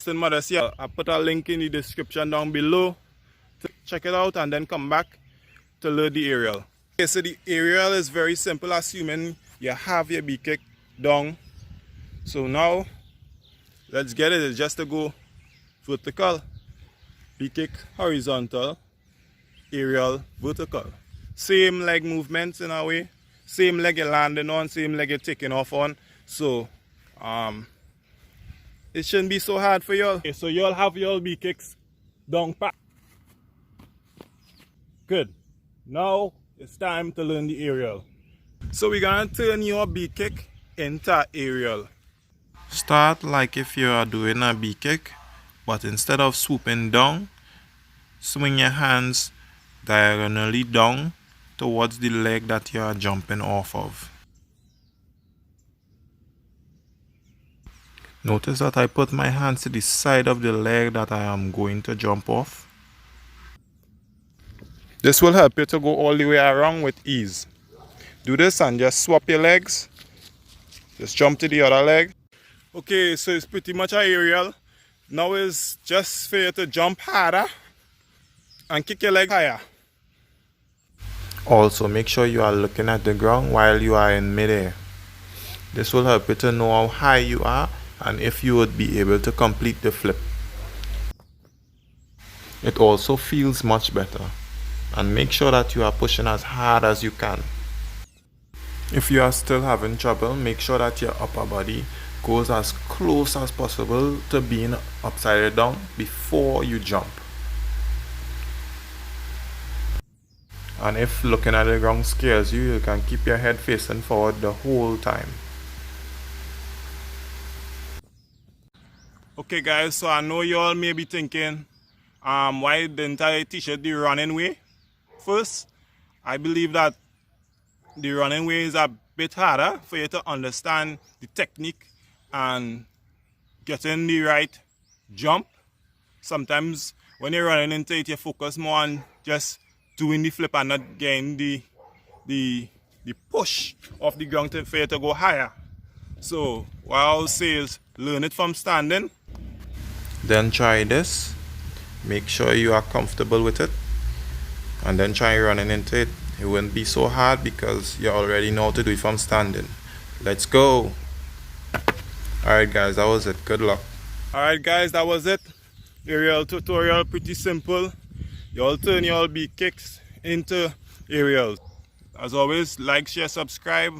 in Modeste. I'll put a link in the description down below to check it out and then come back to learn the aerial. Okay, so the aerial is very simple, assuming you have your B-kick down. So now, let's get it. It's just to go vertical, B-kick horizontal, aerial vertical. Same leg movements in a way. Same leg you're landing on, same leg you're taking off on. So, it shouldn't be so hard for y'all. Okay, so y'all have your B-kicks down pat. Good. Now, it's time to learn the aerial. So we're gonna turn your B-kick into aerial. Start like if you are doing a B-kick, but instead of swooping down, swing your hands diagonally down towards the leg that you are jumping off of. Notice that I put my hands to the side of the leg that I am going to jump off. This will help you to go all the way around with ease. Do this and just swap your legs. Just jump to the other leg. Okay, so it's pretty much an aerial. Now it's just for you to jump harder and kick your leg higher. Also, make sure you are looking at the ground while you are in midair. This will help you to know how high you are and if you would be able to complete the flip. It also feels much better. And make sure that you are pushing as hard as you can. If you are still having trouble, make sure that your upper body goes as close as possible to being upside down before you jump. And if looking at the ground scares you, you can keep your head facing forward the whole time. Okay guys, so I know you all may be thinking, why didn't I teach you the running way first? I believe that the running way is a bit harder for you to understand the technique and getting the right jump. Sometimes when you're running into it, you focus more on just doing the flip and not getting the push of the ground for you to go higher. So what I'll say is learn it from standing. Then try this. Make sure you are comfortable with it. And then try running into it. It won't be so hard because you already know how to do it from standing. Let's go. Alright guys, that was it. Good luck. Alright guys, that was it. Aerial tutorial, pretty simple. Y'all turn your B-kicks into aerials. As always, like, share, subscribe.